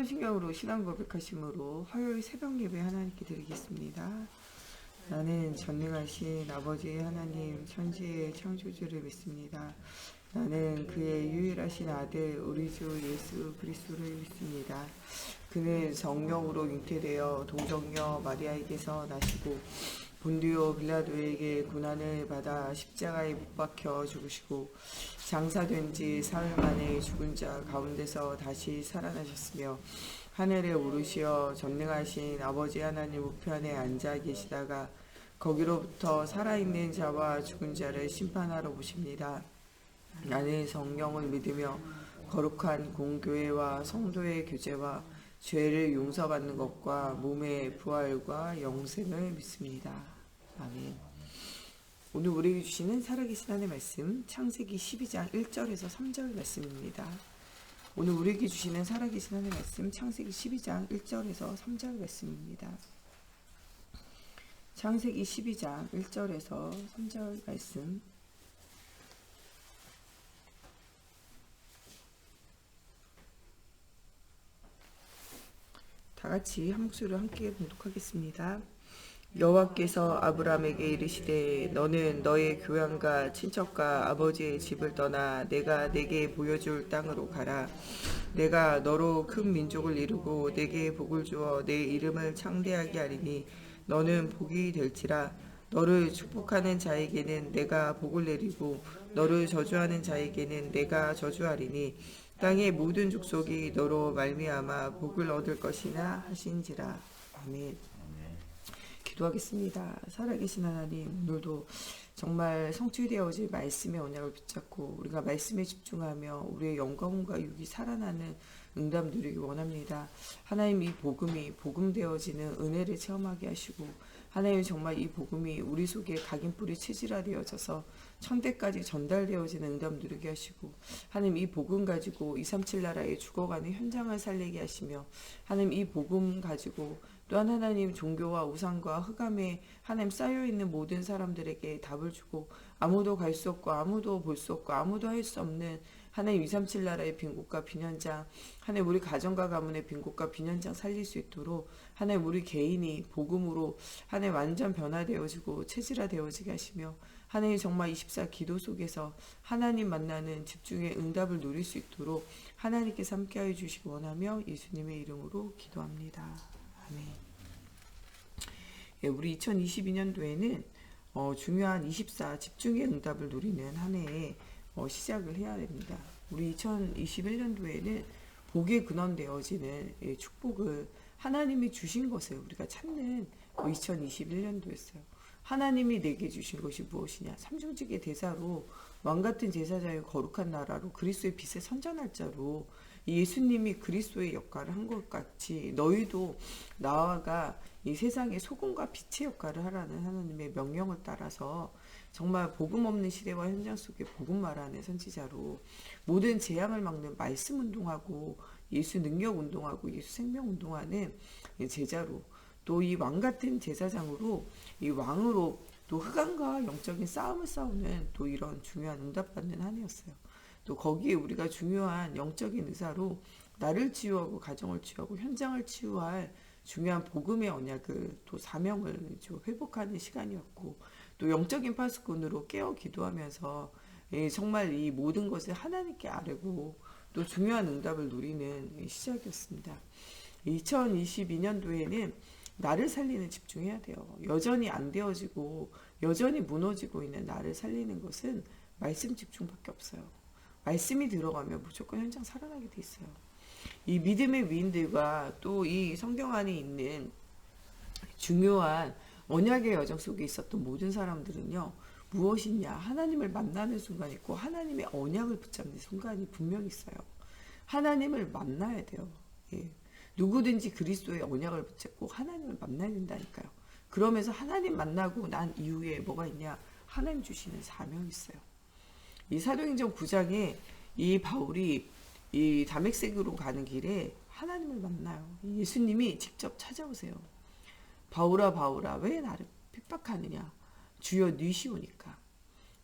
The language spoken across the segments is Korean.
천신경으로 신앙 고백하심으로 화요일 새벽 예배 하나님께 드리겠습니다. 나는 전능하신 아버지 하나님 천지의 창조주를 믿습니다. 나는 그의 유일하신 아들 우리 주 예수 그리스도를 믿습니다. 그는 성령으로 잉태되어 동정녀 마리아에게서 나시고 본디오 빌라도에게 고난을 받아 십자가에 못 박혀 죽으시고 장사된 지 사흘 만에 죽은 자 가운데서 다시 살아나셨으며 하늘에 오르시어 전능하신 아버지 하나님 우편에 앉아 계시다가 거기로부터 살아있는 자와 죽은 자를 심판하러 오십니다. 나는 성령을 믿으며 거룩한 공교회와 성도의 교제와 죄를 용서받는 것과 몸의 부활과 영생을 믿습니다. 아멘. 오늘 우리에게 주시는 살아계신 하나님의 말씀 창세기 12장 1절에서 3절 말씀입니다. 오늘 우리에게 주시는 살아계신 하나님의 말씀 창세기 12장 1절에서 3절 말씀입니다. 창세기 12장 1절에서 3절 말씀. 다 같이 한 목소리로 함께 봉독하겠습니다. 여호와께서 아브라함에게 이르시되 너는 너의 교양과 친척과 아버지의 집을 떠나 내가 내게 보여줄 땅으로 가라. 내가 너로 큰 민족을 이루고 내게 복을 주어 내 이름을 창대하게 하리니 너는 복이 될지라. 너를 축복하는 자에게는 내가 복을 내리고 너를 저주하는 자에게는 내가 저주하리니 땅의 모든 족속이 너로 말미암아 복을 얻을 것이나 하신지라. 아멘. 기도하겠습니다. 살아계신 하나님, 오늘도 정말 성취되어질 말씀의 언약을 붙잡고 우리가 말씀에 집중하며 우리의 영광과 육이 살아나는 응답 누리기 원합니다. 하나님, 이 복음이 복음되어지는 은혜를 체험하게 하시고 하나님, 정말 이 복음이 우리 속에 각인뿌리 체질화되어져서 천대까지 전달되어지는 응답 누리게 하시고 하나님, 이 복음 가지고 237 나라에 죽어가는 현장을 살리게 하시며 하나님, 이 복음 가지고 또한 하나님, 종교와 우상과 흑암에 하나님 쌓여있는 모든 사람들에게 답을 주고 아무도 갈 수 없고 아무도 볼 수 없고 아무도 할 수 없는 하나님 237 나라의 빈곳과 빈현장, 하나님 우리 가정과 가문의 빈곳과 빈현장 살릴 수 있도록 하나님 우리 개인이 복음으로 하나님 완전 변화되어지고 체질화되어지게 하시며 하나님 정말 24 기도 속에서 하나님 만나는 집중의 응답을 누릴 수 있도록 하나님께서 함께하여 주시기 원하며 예수님의 이름으로 기도합니다. 아멘. 예, 우리 2022년도에는 중요한 24 집중의 응답을 누리는 한 해에 시작을 해야 됩니다. 우리 2021년도에는 복에 근원되어지는 축복을 하나님이 주신 것을 우리가 찾는 2021년도였어요. 하나님이 내게 주신 것이 무엇이냐? 삼중직의 대사로 왕같은 제사장의 거룩한 나라로 그리스도의 빛의 선전할자로 예수님이 그리스도의 역할을 한 것 같이 너희도 나아가 이 세상의 소금과 빛의 역할을 하라는 하나님의 명령을 따라서 정말 복음 없는 시대와 현장 속에 복음 말하는 선지자로 모든 재앙을 막는 말씀 운동하고 예수 능력 운동하고 예수 생명 운동하는 제자로 또 이 왕 같은 제사장으로 이 왕으로 또 흑암과 영적인 싸움을 싸우는 또 이런 중요한 응답받는 한 해였어요. 또 거기에 우리가 중요한 영적인 의사로 나를 치유하고 가정을 치유하고 현장을 치유할 중요한 복음의 언약을 또 사명을 회복하는 시간이었고 또 영적인 파수꾼으로 깨어 기도하면서 정말 이 모든 것을 하나님께 아뢰고 또 중요한 응답을 누리는 시작이었습니다. 2022년도에는 나를 살리는 집중해야 돼요. 여전히 안 되어지고 여전히 무너지고 있는 나를 살리는 것은 말씀 집중밖에 없어요. 말씀이 들어가면 무조건 현장 살아나게 돼 있어요. 이 믿음의 위인들과 또 이 성경 안에 있는 중요한 언약의 여정 속에 있었던 모든 사람들은요, 무엇이냐? 하나님을 만나는 순간이 있고 하나님의 언약을 붙잡는 순간이 분명히 있어요. 하나님을 만나야 돼요. 예. 누구든지 그리스도의 언약을 붙잡고 하나님을 만나야 된다니까요. 그러면서 하나님 만나고 난 이후에 뭐가 있냐? 하나님 주시는 사명이 있어요. 이 사도행전 9장에 이 바울이 이 다메섹으로 가는 길에 하나님을 만나요. 예수님이 직접 찾아오세요. 바울아 바울아 왜 나를 핍박하느냐? 주여 니시오니까.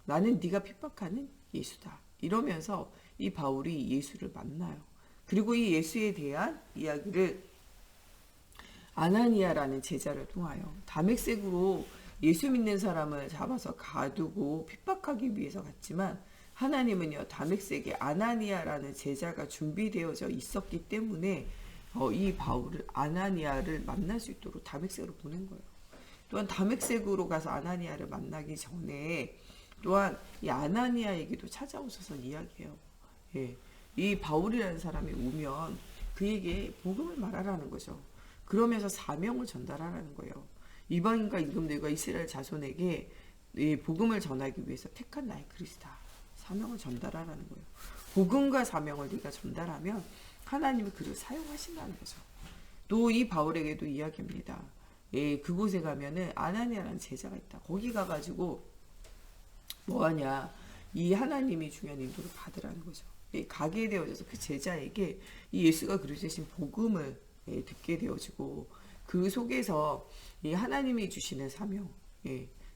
나는 네가 핍박하는 예수다. 이러면서 이 바울이 예수를 만나요. 그리고 이 예수에 대한 이야기를 아나니아라는 제자를 통하여 담액색으로 예수 믿는 사람을 잡아서 가두고 핍박하기 위해서 갔지만, 하나님은요 담액색에 아나니아라는 제자가 준비되어져 있었기 때문에 이 바울을 아나니아를 만날 수 있도록 담액색으로 보낸 거예요. 또한 담액색으로 가서 아나니아를 만나기 전에 또한 이 아나니아에게도 찾아오셔서 이야기해요. 예, 이 바울이라는 사람이 오면 그에게 복음을 말하라는 거죠. 그러면서 사명을 전달하라는 거예요. 이방인과 임금들과 이스라엘 자손에게 이 복음을 전하기 위해서 택한 나의 그리스다. 사명을 전달하라는 거예요. 복음과 사명을 네가 전달하면 하나님이 그를 사용하신다는 거죠. 또 이 바울에게도 이야기합니다. 예, 그곳에 가면은 아나니아라는 제자가 있다. 거기 가가지고 뭐하냐, 이 하나님이 중요한 인도를 받으라는 거죠. 예, 가게 되어져서 그 제자에게 이 예수가 그리스도신 복음을 듣게 되어지고, 그 속에서 이 하나님이 주시는 사명,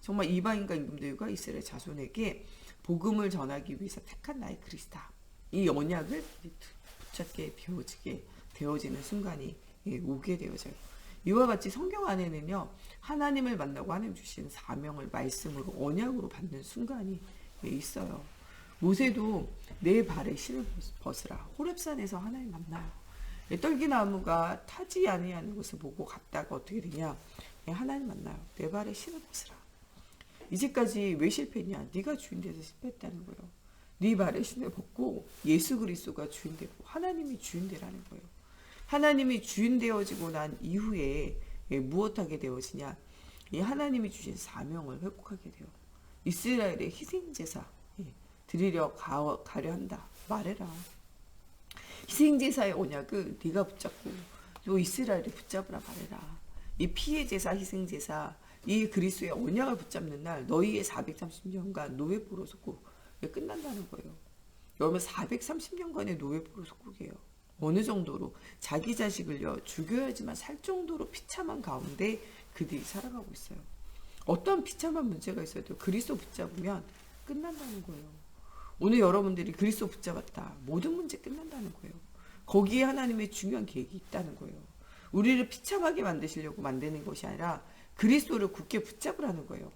정말 이방인과 임금들과 이스라엘 자손에게 복음을 전하기 위해서 택한 나의 그리스다. 이 언약을 붙잡게 되어지는 순간이 오게 되어져요. 이와 같이 성경 안에는요, 하나님을 만나고 하나님 주신 사명을 말씀으로 언약으로 받는 순간이 있어요. 모세도 내 발에 신을 벗으라. 호렙산에서 하나님 만나요. 떨기나무가 타지 아니하는 것을 보고 갔다가 어떻게 되냐, 하나님 만나요. 내 발에 신을 벗으라. 이제까지 왜 실패했냐? 네가 주인돼서 실패했다는 거예요. 네 발에 신을 벗고 예수 그리스도가 주인되고 하나님이 주인되라는 거예요. 하나님이 주인되어지고 난 이후에 무엇하게 되어지냐? 이 하나님이 주신 사명을 회복하게 돼요. 이스라엘의 희생제사 드리려 가려 한다. 말해라. 희생제사의 언약을 네가 붙잡고 또 이스라엘이 붙잡으라 말해라. 이 피의 제사, 희생제사, 이 그리스도의 언약을 붙잡는 날 너희의 430년간 노예포로 속국 끝난다는 거예요. 여러분 430년간의 노예포로 속국이에요. 어느 정도로 자기 자식을요 죽여야지만 살 정도로 비참한 가운데 그들이 살아가고 있어요. 어떤 비참한 문제가 있어도 그리스도 붙잡으면 끝난다는 거예요. 오늘 여러분들이 그리스도 붙잡았다. 모든 문제 끝난다는 거예요. 거기에 하나님의 중요한 계획이 있다는 거예요. 우리를 비참하게 만드시려고 만드는 것이 아니라 그리스도를 굳게 붙잡으라는 거예요.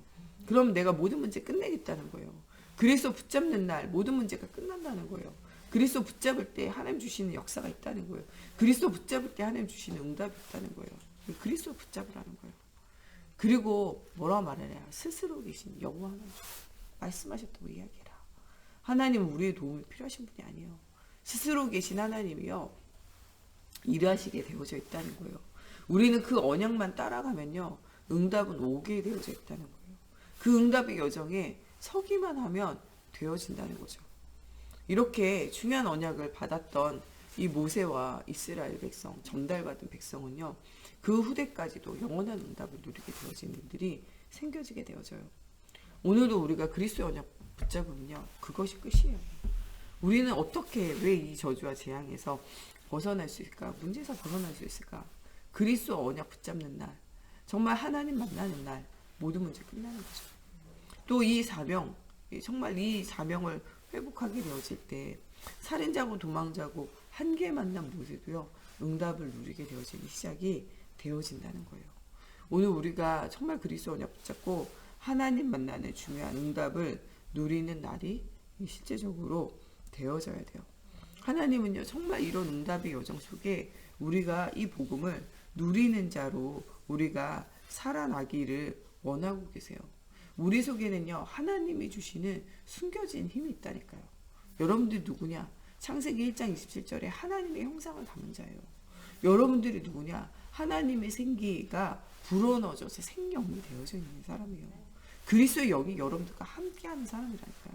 그럼 내가 모든 문제 끝내겠다는 거예요. 그리스도 붙잡는 날 모든 문제가 끝난다는 거예요. 그리스도 붙잡을 때 하나님 주시는 역사가 있다는 거예요. 그리스도 붙잡을 때 하나님 주시는 응답이 있다는 거예요. 그리스도 붙잡으라는 거예요. 그리고 뭐라 말하냐, 스스로 계신 여호와 하나님 말씀하셨다고 이야기해라. 하나님은 우리의 도움이 필요하신 분이 아니에요. 스스로 계신 하나님이요 일하시게 되어져 있다는 거예요. 우리는 그 언약만 따라가면요 응답은 오게 되어져 있다는 거예요. 그 응답의 여정에 서기만 하면 되어진다는 거죠. 이렇게 중요한 언약을 받았던 이 모세와 이스라엘 백성, 전달받은 백성은요 그 후대까지도 영원한 응답을 누리게 되어지는 일들이 생겨지게 되어져요. 오늘도 우리가 그리스도의 언약 붙잡으면요 그것이 끝이에요. 우리는 어떻게 왜 이 저주와 재앙에서 벗어날 수 있을까? 문제에서 벗어날 수 있을까? 그리스도 언약 붙잡는 날, 정말 하나님 만나는 날 모든 문제 끝나는 거죠. 또 이 사명, 정말 이 사명을 회복하게 되어질 때 살인자고 도망자고 한계 만난 모세도요 응답을 누리게 되어지는 시작이 되어진다는 거예요. 오늘 우리가 정말 그리스도 언약 붙잡고 하나님 만나는 중요한 응답을 누리는 날이 실제적으로 되어져야 돼요. 하나님은요 정말 이런 응답의 여정 속에 우리가 이 복음을 누리는 자로 우리가 살아나기를 원하고 계세요. 우리 속에는요 하나님이 주시는 숨겨진 힘이 있다니까요. 여러분들이 누구냐? 창세기 1장 27절에 하나님의 형상을 담은 자예요. 여러분들이 누구냐? 하나님의 생기가 불어넣어져서 생명이 되어져 있는 사람이에요. 그리스도의 영이 여러분들과 함께하는 사람이라니까요.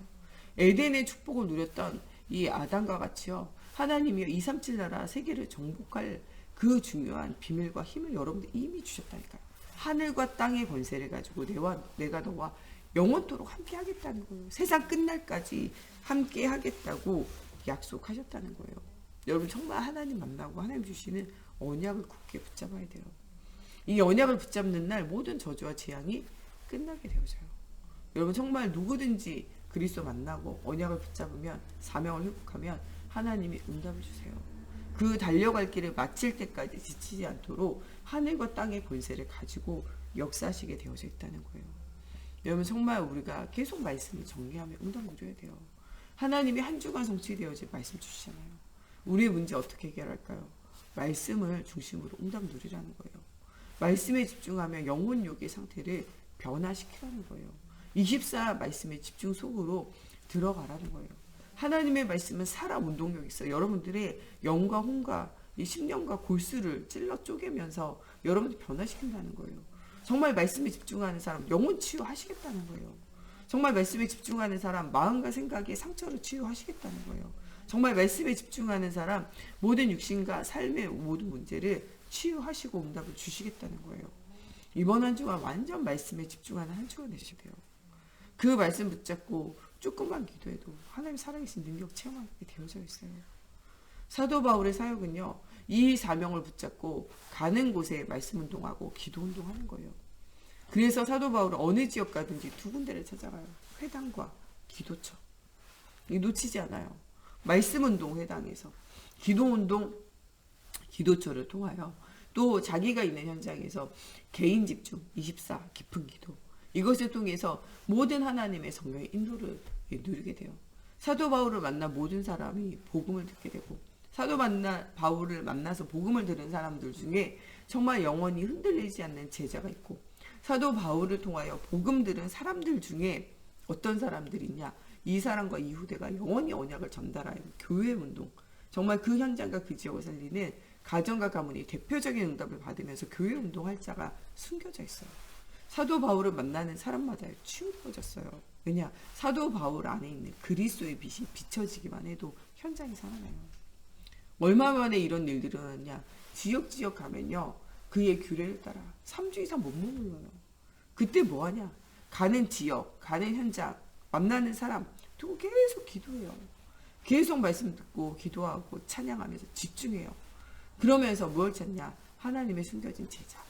에덴의 축복을 누렸던 이 아담과 같이요 하나님이요 237 나라 세계를 정복할 그 중요한 비밀과 힘을 여러분들 이미 주셨다니까요. 하늘과 땅의 권세를 가지고 내가 너와 영원토록 함께 하겠다는 거예요. 세상 끝날까지 함께 하겠다고 약속하셨다는 거예요. 여러분 정말 하나님 만나고 하나님 주시는 언약을 굳게 붙잡아야 돼요. 이 언약을 붙잡는 날 모든 저주와 재앙이 끝나게 되어져요. 여러분 정말 누구든지 그리스도 만나고 언약을 붙잡으면 사명을 회복하면 하나님이 응답을 주세요. 그 달려갈 길을 마칠 때까지 지치지 않도록 하늘과 땅의 권세를 가지고 역사하시게 되어져 있다는 거예요. 여러분 정말 우리가 계속 말씀을 정리하며 응답 누려야 돼요. 하나님이 한 주간 성취되어질 말씀 주시잖아요. 우리의 문제 어떻게 해결할까요? 말씀을 중심으로 응답 누리라는 거예요. 말씀에 집중하며 영혼 육의 상태를 변화시키라는 거예요. 24 말씀의 집중 속으로 들어가라는 거예요. 하나님의 말씀은 살아 운동력이 있어요. 여러분들의 영과 혼과 이 심령과 골수를 찔러 쪼개면서 여러분들 변화시킨다는 거예요. 정말 말씀에 집중하는 사람 영혼 치유하시겠다는 거예요. 정말 말씀에 집중하는 사람 마음과 생각의 상처를 치유하시겠다는 거예요. 정말 말씀에 집중하는 사람 모든 육신과 삶의 모든 문제를 치유하시고 응답을 주시겠다는 거예요. 이번 한 주가 완전 말씀에 집중하는 한 주가 되셔야 돼요. 그 말씀 붙잡고 조금만 기도해도 하나님 살아계신 능력 체험하게 되어져 있어요. 사도 바울의 사역은요, 이 사명을 붙잡고 가는 곳에 말씀 운동하고 기도 운동하는 거예요. 그래서 사도 바울은 어느 지역 가든지 두 군데를 찾아가요. 회당과 기도처. 놓치지 않아요. 말씀 운동 회당에서, 기도 운동 기도처를 통하여 또 자기가 있는 현장에서 개인 집중 24 깊은 기도, 이것을 통해서 모든 하나님의 성령의 인도를 누리게 돼요. 사도 바울을 만나 모든 사람이 복음을 듣게 되고, 사도 바울을 만나서 복음을 들은 사람들 중에 정말 영원히 흔들리지 않는 제자가 있고, 사도 바울을 통하여 복음 들은 사람들 중에 어떤 사람들이 있냐, 이 사람과 이 후대가 영원히 언약을 전달하는 교회 운동, 정말 그 현장과 그 지역을 살리는 가정과 가문이 대표적인 응답을 받으면서 교회 운동할 자가 숨겨져 있어요. 사도 바울을 만나는 사람마다 치유되어졌어요. 왜냐? 사도 바울 안에 있는 그리스도의 빛이 비춰지기만 해도 현장이 살아나요. 얼마 만에 이런 일들이 일어났냐? 지역 가면요, 그의 규례를 따라 3주 이상 못 머물러요. 그때 뭐하냐? 가는 지역, 가는 현장, 만나는 사람 두고 계속 기도해요. 계속 말씀 듣고 기도하고 찬양하면서 집중해요. 그러면서 뭘 찾냐? 하나님의 숨겨진 제자.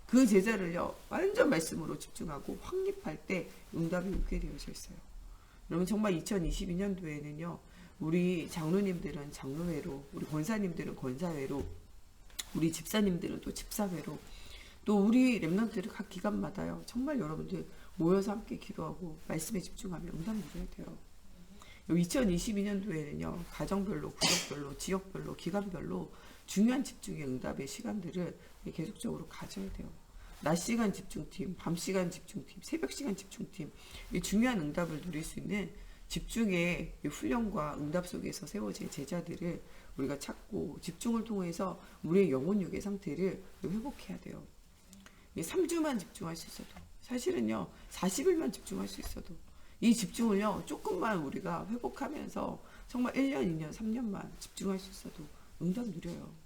그 제자를요, 완전 말씀으로 집중하고 확립할 때 응답이 오게 되어져 있어요. 여러분 정말 2022년도에는요, 우리 장로님들은 장로회로, 우리 권사님들은 권사회로, 우리 집사님들은 또 집사회로, 또 우리 렘넌트들 각 기간마다요, 정말 여러분들 모여서 함께 기도하고 말씀에 집중하며 응답 누려야 돼요. 2022년도에는요, 가정별로, 구역별로, 지역별로, 기간별로 중요한 집중의 응답의 시간들을 계속적으로 가져야 돼요. 낮 시간 집중팀, 밤 시간 집중팀, 새벽 시간 집중팀, 이 중요한 응답을 누릴 수 있는 집중의 훈련과 응답 속에서 세워진 제자들을 우리가 찾고 집중을 통해서 우리의 영혼육의 상태를 회복해야 돼요. 3주만 집중할 수 있어도, 사실은요 40일만 집중할 수 있어도, 이 집중을요 조금만 우리가 회복하면서 정말 1년, 2년, 3년만 집중할 수 있어도 응답 누려요.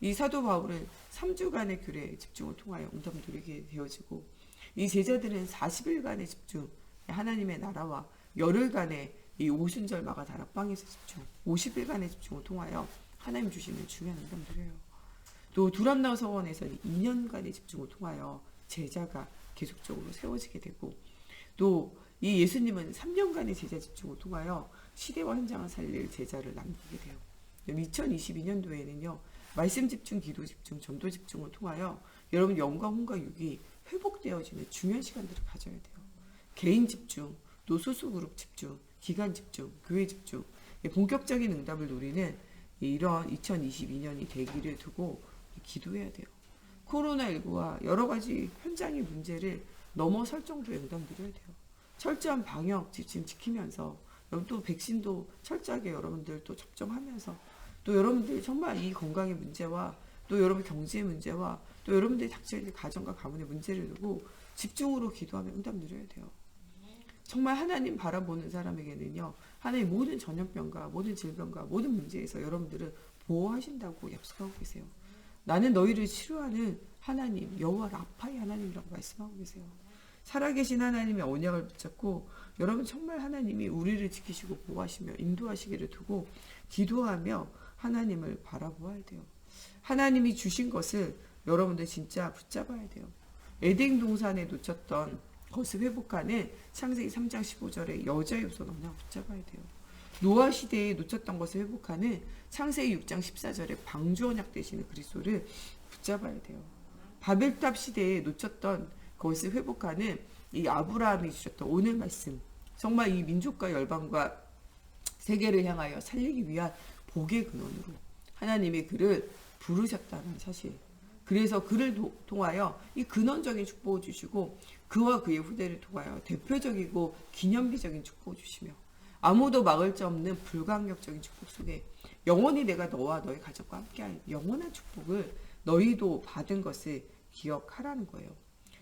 이 사도 바울은 3주간의 규례에 집중을 통하여 응답 누리게 되어지고, 이 제자들은 40일간의 집중, 하나님의 나라와 열흘간의 이 오순절 마가 다락방에서 집중, 50일간의 집중을 통하여 하나님 주시는 중요한 응답 누려요. 또 두람나 서원에서는 2년간의 집중을 통하여 제자가 계속적으로 세워지게 되고, 또 이 예수님은 3년간의 제자 집중을 통하여 시대와 현장을 살릴 제자를 남기게 돼요. 2022년도에는요, 말씀 집중, 기도 집중, 전도 집중을 통하여 여러분 영과 혼과 육이 회복되어지는 중요한 시간들을 가져야 돼요. 개인 집중, 또 소수그룹 집중, 기간 집중, 교회 집중, 본격적인 응답을 누리는 이런 2022년이 되기를 두고 기도해야 돼요. 코로나19와 여러 가지 현장의 문제를 넘어설 정도의 응답 누려야 돼요. 철저한 방역 지침 지키면서, 또 백신도 철저하게 여러분들 또 접종하면서, 또 여러분들이 정말 이 건강의 문제와 또 여러분 경제의 문제와 또 여러분들이 닥쳐있는 가정과 가문의 문제를 두고 집중으로 기도하며 응답 누려야 돼요. 정말 하나님 바라보는 사람에게는요, 하나님 모든 전염병과 모든 질병과 모든 문제에서 여러분들을 보호하신다고 약속하고 계세요. 나는 너희를 치료하는 하나님, 여호와 라파의 하나님이라고 말씀하고 계세요. 살아계신 하나님의 언약을 붙잡고 여러분 정말 하나님이 우리를 지키시고 보호하시며 인도하시기를 두고 기도하며 하나님을 바라보아야 돼요. 하나님이 주신 것을 여러분들 진짜 붙잡아야 돼요. 에덴 동산에 놓쳤던 것을 회복하는 창세기 3장 15절의 여자의 우선 언약 붙잡아야 돼요. 노아 시대에 놓쳤던 것을 회복하는 창세기 6장 14절에 방주 언약 되시는 그리스도를 붙잡아야 돼요. 바벨탑 시대에 놓쳤던 것을 회복하는 이 아브라함이 주셨던 오늘 말씀, 정말 이 민족과 열방과 세계를 향하여 살리기 위한 복의 근원으로 하나님이 그를 부르셨다는 사실. 그래서 그를 통하여 이 근원적인 축복을 주시고 그와 그의 후대를 통하여 대표적이고 기념비적인 축복을 주시며 아무도 막을 수 없는 불가항력적인 축복 속에 영원히 내가 너와 너의 가족과 함께할 영원한 축복을 너희도 받은 것을 기억하라는 거예요.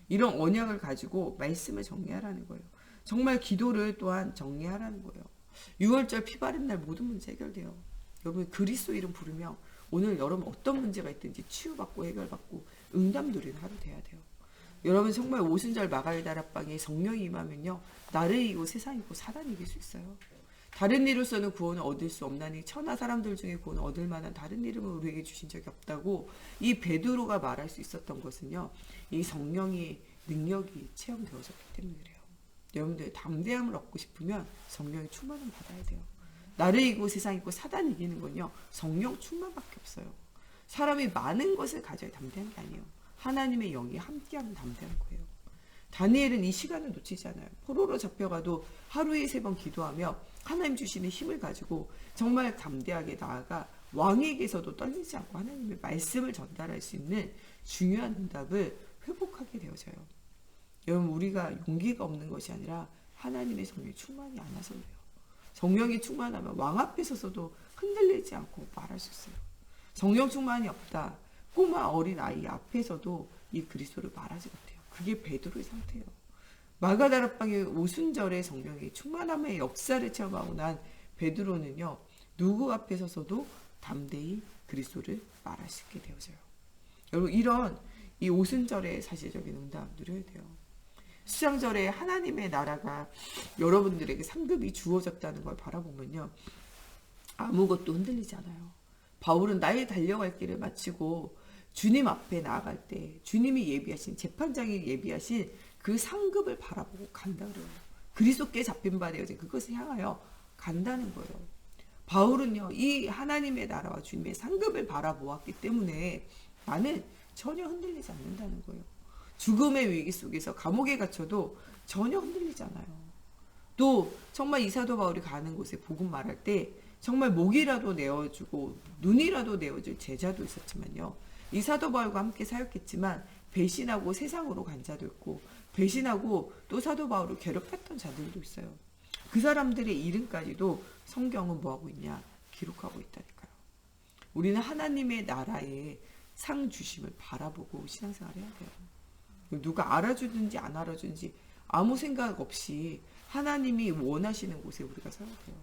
이런 언약을 가지고 말씀을 정리하라는 거예요. 정말 기도를 또한 정리하라는 거예요. 6월절 피 바른 날 모든 문제 해결돼요. 여러분 그리스도 이름 부르며 오늘 여러분 어떤 문제가 있든지 치유받고 해결받고 응답 누리는 하루 돼야 돼요. 여러분 정말 오순절 마가의 다락방에 성령이 임하면요. 나를 이기고 세상 이기고 사단이 이길 수 있어요. 다른 이로서는 구원을 얻을 수 없나니 천하 사람들 중에 구원을 얻을 만한 다른 이름을 우리에게 주신 적이 없다고 이 베드로가 말할 수 있었던 것은요. 이 성령의 능력이 체험되어졌기 때문에 그래요. 여러분들 담대함을 얻고 싶으면 성령의 충만을 받아야 돼요. 나를 이기고 세상 이기고 사단 이기는 건요. 성령 충만밖에 없어요. 사람이 많은 것을 가져야 담대한 게 아니에요. 하나님의 영이 함께하면 담대한 거예요. 다니엘은 이 시간을 놓치지 않아요. 포로로 잡혀가도 하루에 3번 기도하며 하나님 주시는 힘을 가지고 정말 담대하게 나아가 왕에게서도 떨리지 않고 하나님의 말씀을 전달할 수 있는 중요한 응답을 회복하게 되어져요. 여러분 우리가 용기가 없는 것이 아니라 하나님의 성령이 충만이 않아서 그래요. 성령이 충만하면 왕 앞에 서서도 흔들리지 않고 말할 수 있어요. 성령 충만이 없다. 꼬마 어린 아이 앞에서도 이 그리스도를 말하지 못해요. 그게 베드로의 상태예요. 마가다락방의 오순절의 성령의 충만함의 역사를 체험하고 난 베드로는요. 누구 앞에 서서도 담대히 그리스도를 말할 수 있게 되어져요. 여러분 이런 이 오순절의 사실적인 응답 누려야 돼요. 수장절에 하나님의 나라가 여러분들에게 상급이 주어졌다는 걸 바라보면요. 아무것도 흔들리지 않아요. 바울은 나의 달려갈 길을 마치고 주님 앞에 나아갈 때 주님이 예비하신 재판장이 예비하신 그 상급을 바라보고 간다 그래요. 그리스도께 잡힌 바 되어진 그것을 향하여 간다는 거예요. 바울은요. 이 하나님의 나라와 주님의 상급을 바라보았기 때문에 나는 전혀 흔들리지 않는다는 거예요. 죽음의 위기 속에서 감옥에 갇혀도 전혀 흔들리지 않아요. 또 정말 이 사도 바울이 가는 곳에 복음 말할 때 정말 목이라도 내어주고 눈이라도 내어줄 제자도 있었지만요. 이 사도 바울과 함께 사역했지만 배신하고 세상으로 간 자도 있고 배신하고 또 사도 바울을 괴롭혔던 자들도 있어요. 그 사람들의 이름까지도 성경은 뭐하고 있냐? 기록하고 있다니까요. 우리는 하나님의 나라의 상 주심을 바라보고 신앙생활을 해야 돼요. 누가 알아주든지 안 알아주든지 아무 생각 없이 하나님이 원하시는 곳에 우리가 살아야 돼요.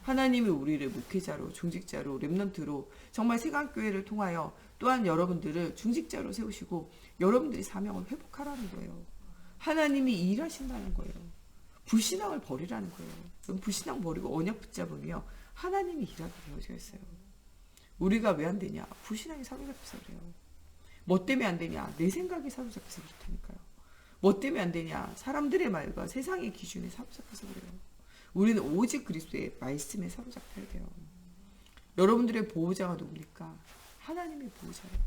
하나님이 우리를 목회자로 중직자로 렘넌트로 정말 세강교회를 통하여 또한 여러분들을 중직자로 세우시고 여러분들이 사명을 회복하라는 거예요. 하나님이 일하신다는 거예요. 불신앙을 버리라는 거예요. 불신앙 버리고 언약 붙잡으며 하나님이 일하게 되어져 있어요. 우리가 왜 안 되냐? 불신앙이 사로잡혀서 그래요. 뭐 때문에 안 되냐? 내 생각이 사로잡혀서 그렇다니까요. 뭐 때문에 안 되냐? 사람들의 말과 세상의 기준에 사로잡혀서 그래요. 우리는 오직 그리스도의 말씀에 사로잡혀야 돼요. 여러분들의 보호자가 누굽니까? 하나님의 보호자예요.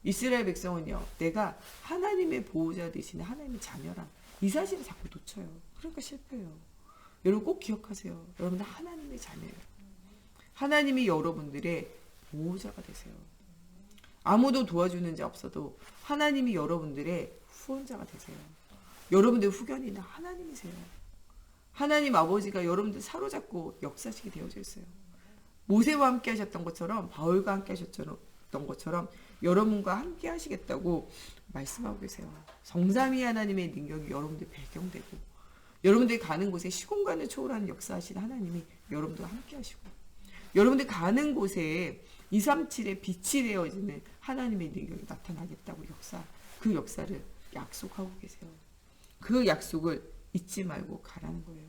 이스라엘 백성은요. 내가 하나님의 보호자 되시는 하나님의 자녀란 이 사실을 자꾸 놓쳐요. 그러니까 실패해요. 여러분 꼭 기억하세요. 여러분은 하나님의 자녀예요. 하나님이 여러분들의 보호자가 되세요. 아무도 도와주는 자 없어도 하나님이 여러분들의 후원자가 되세요. 여러분들의 후견인은 하나님이세요. 하나님 아버지가 여러분들 사로잡고 역사시게 되어져 있어요. 모세와 함께 하셨던 것처럼 바울과 함께 하셨던 것처럼 여러분과 함께 하시겠다고 말씀하고 계세요. 성삼위 하나님의 능력이 여러분들 배경되고 여러분들이 가는 곳에 시공간을 초월하는 역사하신 하나님이 여러분들과 함께 하시고 여러분들 가는 곳에 237의 빛이 되어지는 하나님의 능력이 나타나겠다고 그 역사를 약속하고 계세요. 그 약속을 잊지 말고 가라는 거예요.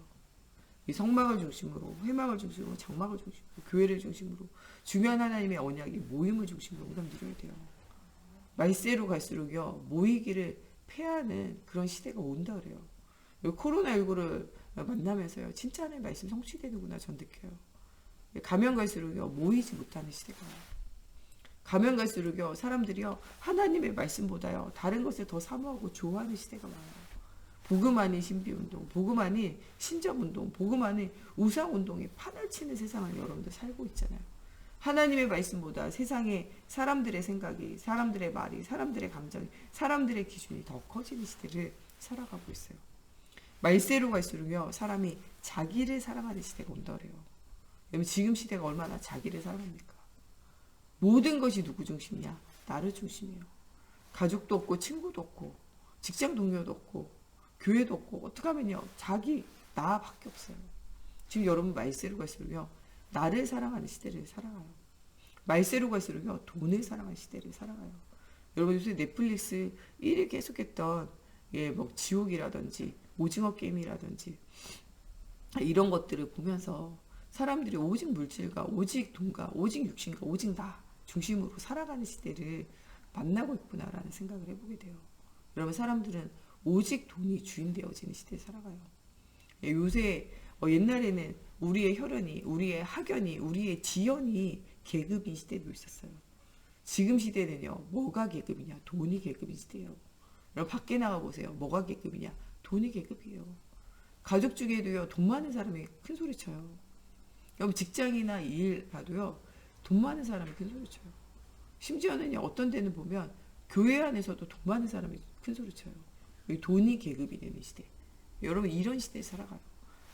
이 성막을 중심으로 회막을 중심으로 장막을 중심으로 교회를 중심으로 중요한 하나님의 언약이 모임을 중심으로 응답 누려야 돼요. 말세로 갈수록요 모이기를 패하는 그런 시대가 온다 그래요. 코로나19를 만나면서요 진짜 하나님의 말씀 성취되는구나 전 느껴요. 가면 갈수록요 모이지 못하는 시대가 와요. 가면 갈수록요 사람들이요 하나님의 말씀보다요 다른 것을 더 사모하고 좋아하는 시대가 와요. 복음 아닌 신비운동, 복음 아닌 신접운동, 복음 아닌 우상운동에 판을 치는 세상을 여러분들 살고 있잖아요. 하나님의 말씀보다 세상에 사람들의 생각이, 사람들의 말이, 사람들의 감정이, 사람들의 기준이 더 커지는 시대를 살아가고 있어요. 말세로 갈수록요 사람이 자기를 사랑하는 시대가 온다래요. 여러분 지금 시대가 얼마나 자기를 사랑합니까? 모든 것이 누구 중심이야? 나를 중심이에요. 가족도 없고 친구도 없고 직장 동료도 없고 교회도 없고 어떻게 하면요 자기 나밖에 없어요. 지금 여러분 말세로 갈수록요 나를 사랑하는 시대를 살아가요. 말세로 갈수록요 돈을 사랑하는 시대를 살아가요. 여러분 요새 넷플릭스 1위 계속했던 뭐 지옥이라든지 오징어 게임이라든지 이런 것들을 보면서 사람들이 오직 물질과 오직 돈과 오직 육신과 오직 나 중심으로 살아가는 시대를 만나고 있구나라는 생각을 해보게 돼요. 여러분 사람들은 오직 돈이 주인 되어지는 시대에 살아가요. 요새 옛날에는 우리의 혈연이, 우리의 학연이, 우리의 지연이 계급인 시대도 있었어요. 지금 시대는요, 뭐가 계급이냐? 돈이 계급인 시대예요. 여러분 밖에 나가 보세요. 뭐가 계급이냐? 돈이 계급이에요. 가족 중에도요, 돈 많은 사람이 큰 소리 쳐요. 여러분 직장이나 일 봐도요, 돈 많은 사람이 큰 소리 쳐요. 심지어는 어떤 데는 보면 교회 안에서도 돈 많은 사람이 큰 소리 쳐요. 돈이 계급이 되는 시대. 여러분 이런 시대에 살아가요.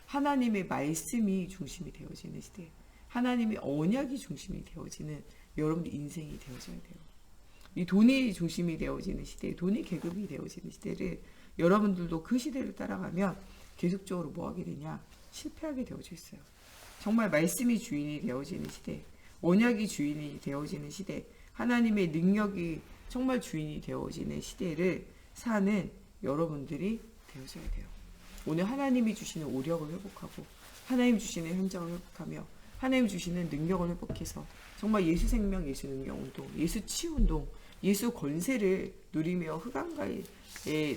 하나님의 말씀이 중심이 되어지는 시대. 하나님의 언약이 중심이 되어지는 여러분의 인생이 되어져야 돼요. 이 돈이 중심이 되어지는 시대, 돈이 계급이 되어지는 시대를 여러분들도 그 시대를 따라가면 계속적으로 뭐 하게 되냐? 실패하게 되어져 있어요. 정말 말씀이 주인이 되어지는 시대, 언약이 주인이 되어지는 시대, 하나님의 능력이 정말 주인이 되어지는 시대를 사는 여러분들이 되어져야 돼요. 오늘 하나님이 주시는 오력을 회복하고 하나님 주시는 현장을 회복하며 하나님 주시는 능력을 회복해서 정말 예수 생명, 예수 능력 운동, 예수 치유 운동, 예수 권세를 누리며 흑암과의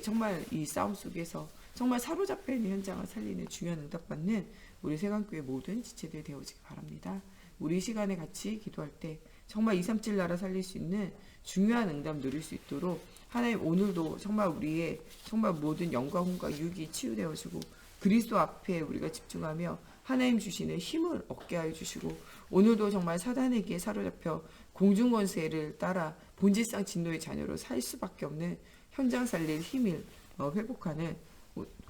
정말 이 싸움 속에서 정말 사로잡혀 있는 현장을 살리는 중요한 응답받는 우리 세강교회 모든 지체들 되어지기 바랍니다. 우리 시간에 같이 기도할 때 정말 237 나라 살릴 수 있는 중요한 응답 누릴 수 있도록 하나님 오늘도 정말 우리의 정말 모든 영과 혼과 육이 치유되어지고 그리스도 앞에 우리가 집중하며 하나님 주시는 힘을 얻게 하여 주시고 오늘도 정말 사단에게 사로잡혀 공중권세를 따라 본질상 진노의 자녀로 살 수밖에 없는 현장 살릴 힘을 회복하는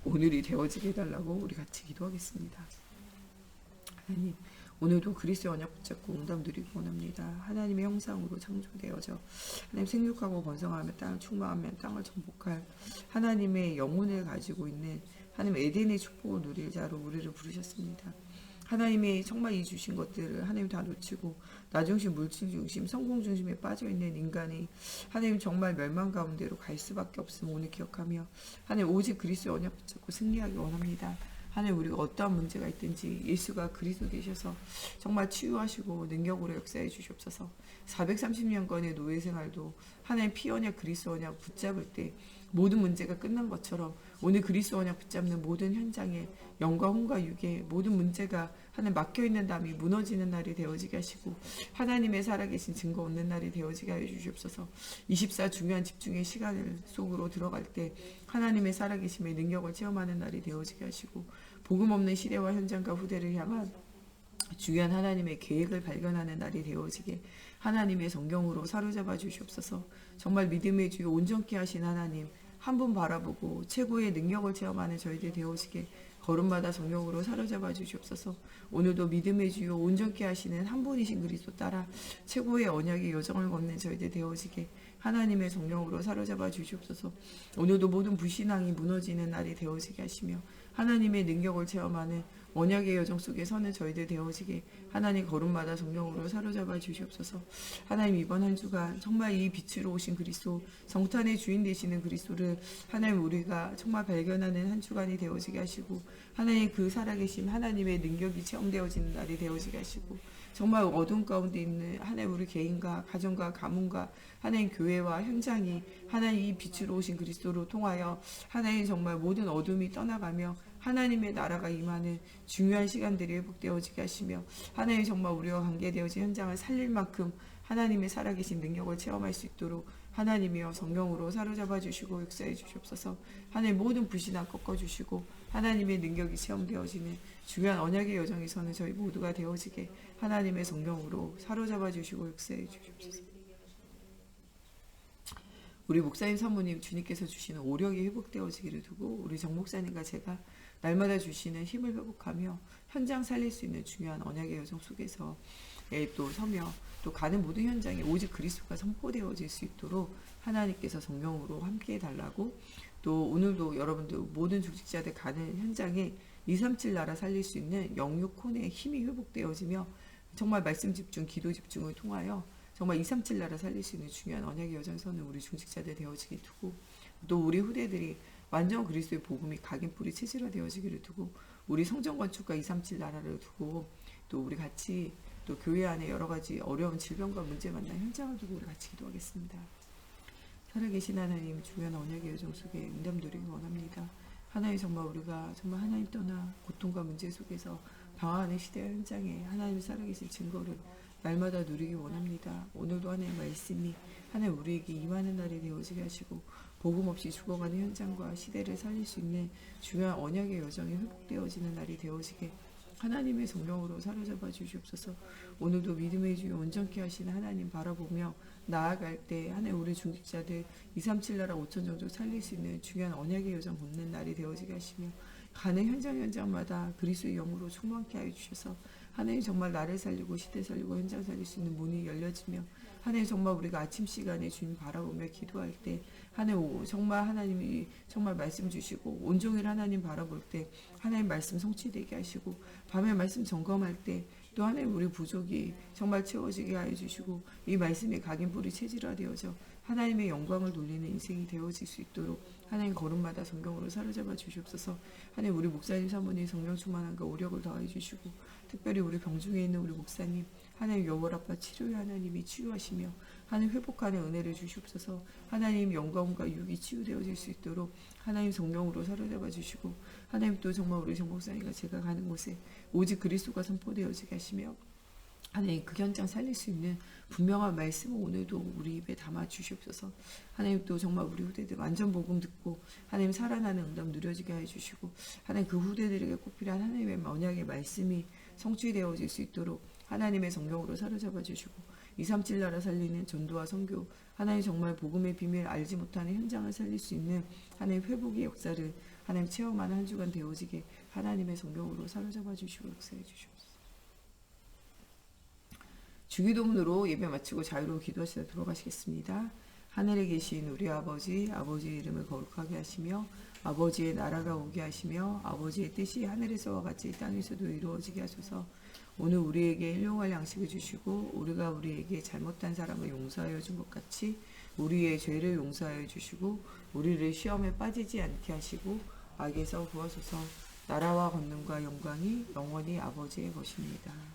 오늘이 되어지게 해달라고 우리 같이 기도하겠습니다. 하나님 오늘도 그리스도의 언약 붙잡고 응답 누리기 원합니다. 하나님의 형상으로 창조되어져 하나님 생육하고 번성하며 땅을 충만하며 땅을 정복할 하나님의 영혼을 가지고 있는 하나님 에덴의 축복을 누릴 자로 우리를 부르셨습니다. 하나님이 정말 이 주신 것들을 하나님 다 놓치고 나 중심, 물질 중심, 성공 중심에 빠져있는 인간이 하나님 정말 멸망 가운데로 갈 수밖에 없음을 오늘 기억하며 하나님 오직 그리스도의 언약 붙잡고 승리하기 원합니다. 하나님 우리가 어떠한 문제가 있든지 예수가 그리스도 되셔서 정말 치유하시고 능력으로 역사해 주시옵소서. 430년간의 노예 생활도 하나님 피 언약 그리스도 언약 붙잡을 때 모든 문제가 끝난 것처럼 오늘 그리스도 언약 붙잡는 모든 현장에 영과 혼과 육의 모든 문제가 하나님 막혀있는 담이 무너지는 날이 되어지게 하시고 하나님의 살아계신 증거 없는 날이 되어지게 하여 주시옵소서. 24 중요한 집중의 시간 속으로 들어갈 때 하나님의 살아계심의 능력을 체험하는 날이 되어지게 하시고 복음 없는 시대와 현장과 후대를 향한 중요한 하나님의 계획을 발견하는 날이 되어지게 하나님의 성경으로 사로잡아 주시옵소서. 정말 믿음의 주요 온전케 하신 하나님 한 분 바라보고 최고의 능력을 체험하는 저희들 되어지게 걸음마다 성령으로 사로잡아 주시옵소서. 오늘도 믿음의 주요 온전케 하시는 한 분이신 그리스도 따라 최고의 언약의 여정을 걷는 저희들 되어지게 하나님의 성령으로 사로잡아 주시옵소서. 오늘도 모든 불신앙이 무너지는 날이 되어지게 하시며 하나님의 능력을 체험하는 언약의 여정 속에 서는 저희들 되어지게 하나님 걸음마다 성령으로 사로잡아 주시옵소서. 하나님 이번 한 주간 정말 이 빛으로 오신 그리스도 성탄의 주인 되시는 그리스도를 하나님 우리가 정말 발견하는 한 주간이 되어지게 하시고 하나님 그 살아계심 하나님의 능력이 체험되어지는 날이 되어지게 하시고 정말 어둠 가운데 있는 하나님 우리 개인과 가정과 가문과 하나님 교회와 현장이 하나님 이 빛으로 오신 그리스도로 통하여 하나님 정말 모든 어둠이 떠나가며 하나님의 나라가 임하는 중요한 시간들이 회복되어지게 하시며 하나님 정말 우리와 관계되어진 현장을 살릴 만큼 하나님의 살아계신 능력을 체험할 수 있도록 하나님이여 성령으로 사로잡아 주시고 역사해 주시옵소서. 하나님 모든 불신앙 꺾어 주시고 하나님의 능력이 체험되어지는 중요한 언약의 여정에서는 저희 모두가 되어지게 하나님의 성령으로 사로잡아 주시고 역사해 주시옵소서. 우리 목사님 사모님 주님께서 주시는 오력이 회복되어지기를 두고 우리 정 목사님과 제가 날마다 주시는 힘을 회복하며 현장 살릴 수 있는 중요한 언약의 여정 속에서 또 서며 또 가는 모든 현장에 오직 그리스도가 선포되어질 수 있도록 하나님께서 성령으로 함께해 달라고 또 오늘도 여러분들 모든 조직자들 가는 현장에 237 나라 살릴 수 있는 영육혼의 힘이 회복되어지며 정말 말씀 집중, 기도 집중을 통하여 정말 237 나라 살릴 수 있는 중요한 언약의 여정에서는 우리 중직자들 되어지게 두고 또 우리 후대들이 완전 그리스도의 복음이 각인뿌리 체질화되어지기를 두고 우리 성전 건축과 237 나라를 두고 또 우리 같이 또 교회 안에 여러 가지 어려운 질병과 문제 만난 현장을 두고 우리 같이 기도하겠습니다. 살아계신 하나님 중요한 언약의 여정 속에 응답 누리기 원합니다. 하나님 정말 우리가 정말 하나님 떠나 고통과 문제 속에서 방황하는 시대와 현장에 하나님 살아계신 증거를 날마다 누리기 원합니다. 오늘도 하나님의 말씀이 하나님 우리에게 임하는 날이 되어지게 하시고 복음 없이 죽어가는 현장과 시대를 살릴 수 있는 중요한 언약의 여정이 회복되어지는 날이 되어지게 하나님의 성령으로 사로잡아 주시옵소서. 오늘도 믿음의 주여 온전케 하시는 하나님 바라보며 나아갈 때 하나님 우리 중직자들 237 나라 5천 정도 살릴 수 있는 중요한 언약의 여정 걷는 날이 되어지게 하시며 가는 현장마다 그리스도의 영으로 충만케 하여 주셔서 하나님 정말 나를 살리고 시대 살리고 현장 살릴 수 있는 문이 열려지며 하나님 정말 우리가 아침 시간에 주님 바라보며 기도할 때 하나님 정말 하나님이 정말 말씀 주시고 온종일 하나님 바라볼 때 하나님 말씀 성취되게 하시고 밤에 말씀 점검할 때 또 하나님 우리 부족이 정말 채워지게 하여 주시고 이 말씀의 각인뿌리 체질화되어져 하나님의 영광을 돌리는 인생이 되어질 수 있도록 하나님 걸음마다 성경으로 사로잡아 주시옵소서. 하나님 우리 목사님 사모님 성령 충만함과 오력을 더하여 주시고 특별히 우리 병중에 있는 우리 목사님 하나님 여월아빠 치료의 하나님이 치유하시며 하나님 회복하는 은혜를 주시옵소서. 하나님 영광과 육이 치유되어질 수 있도록 하나님 성령으로 사로잡아 주시고 하나님 또 정말 우리 정 목사님과 제가 가는 곳에 오직 그리스도가 선포되어지게 하시며 하나님 그 현장 살릴 수 있는 분명한 말씀을 오늘도 우리 입에 담아 주시옵소서. 하나님 또 정말 우리 후대들 완전 복음 듣고 하나님 살아나는 응답 누려지게 해주시고 하나님 그 후대들에게 꼭 필요한 하나님의 언약의 말씀이 성취되어질 수 있도록 하나님의 성령으로 사로잡아 주시고 237 나라 살리는 전도와 선교 하나님 정말 복음의 비밀 알지 못하는 현장을 살릴 수 있는 하나님 회복의 역사를 하나님 체험하는 한 주간 되어지게 하나님의 성령으로 사로잡아 주시고 역사해 주시옵소서. 주기도문으로 예배 마치고 자유로 기도하시다 들어가시겠습니다. 하늘에 계신 우리 아버지, 아버지의 이름을 거룩하게 하시며 아버지의 나라가 오게 하시며 아버지의 뜻이 하늘에서와 같이 땅에서도 이루어지게 하소서. 오늘 우리에게 일용할 양식을 주시고 우리가 우리에게 잘못한 사람을 용서하여 준 것 같이 우리의 죄를 용서하여 주시고 우리를 시험에 빠지지 않게 하시고 악에서 구하소서. 나라와 권능과 영광이 영원히 아버지의 것입니다.